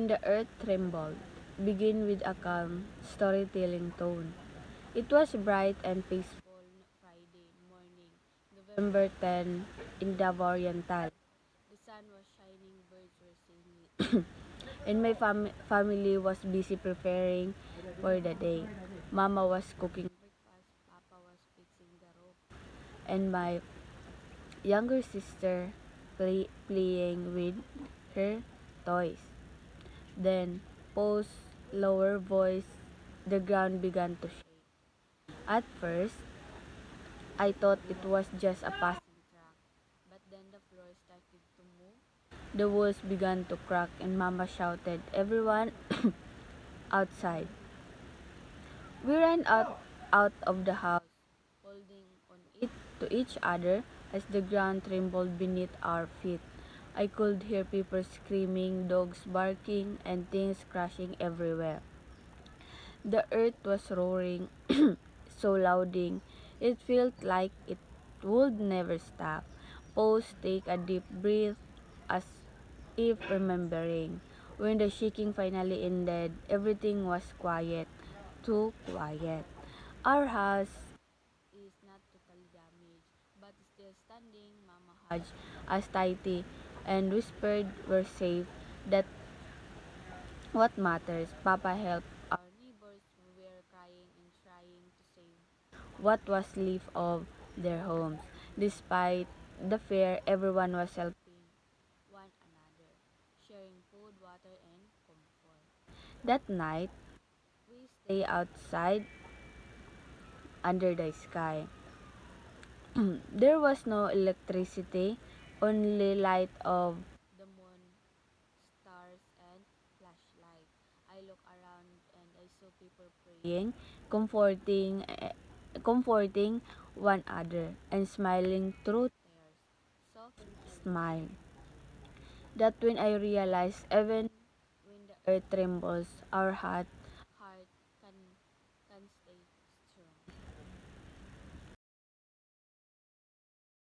When the earth trembled, begin with a calm, storytelling tone. It was bright and peaceful Friday morning, November 10, in the Oriental. The sun was shining, birds were singing, and my family was busy preparing for the day. Mama was cooking breakfast, Papa was fixing the roof, and my younger sister playing with her toys. Then, Poe's lower voice, the ground began to shake. At first, I thought it was just a passing truck, but then the floor started to move. The walls began to crack, and Mama shouted, "Everyone outside!" We ran out of the house, holding on it to each other as the ground trembled beneath our feet. I could hear people screaming, dogs barking, and things crashing everywhere. The earth was roaring so louding it felt like it would never stop. Pause, take a deep breath as if remembering. When the shaking finally ended, everything was quiet, too quiet. Our house is not totally damaged, but still standing. Mama hugged us tightly and whispered we're safe. That what matters. Papa helped our neighbors who were crying and trying to save what was left of their homes. Despite the fear, everyone was helping one another, sharing food, water, and comfort. That night, we stayed outside under the sky. There was no electricity, only light of the moon, stars, and flashlight. I looked around and I saw people praying, comforting one another, and smiling through tears. Soft smile. That when I realized even when the earth trembles, our heart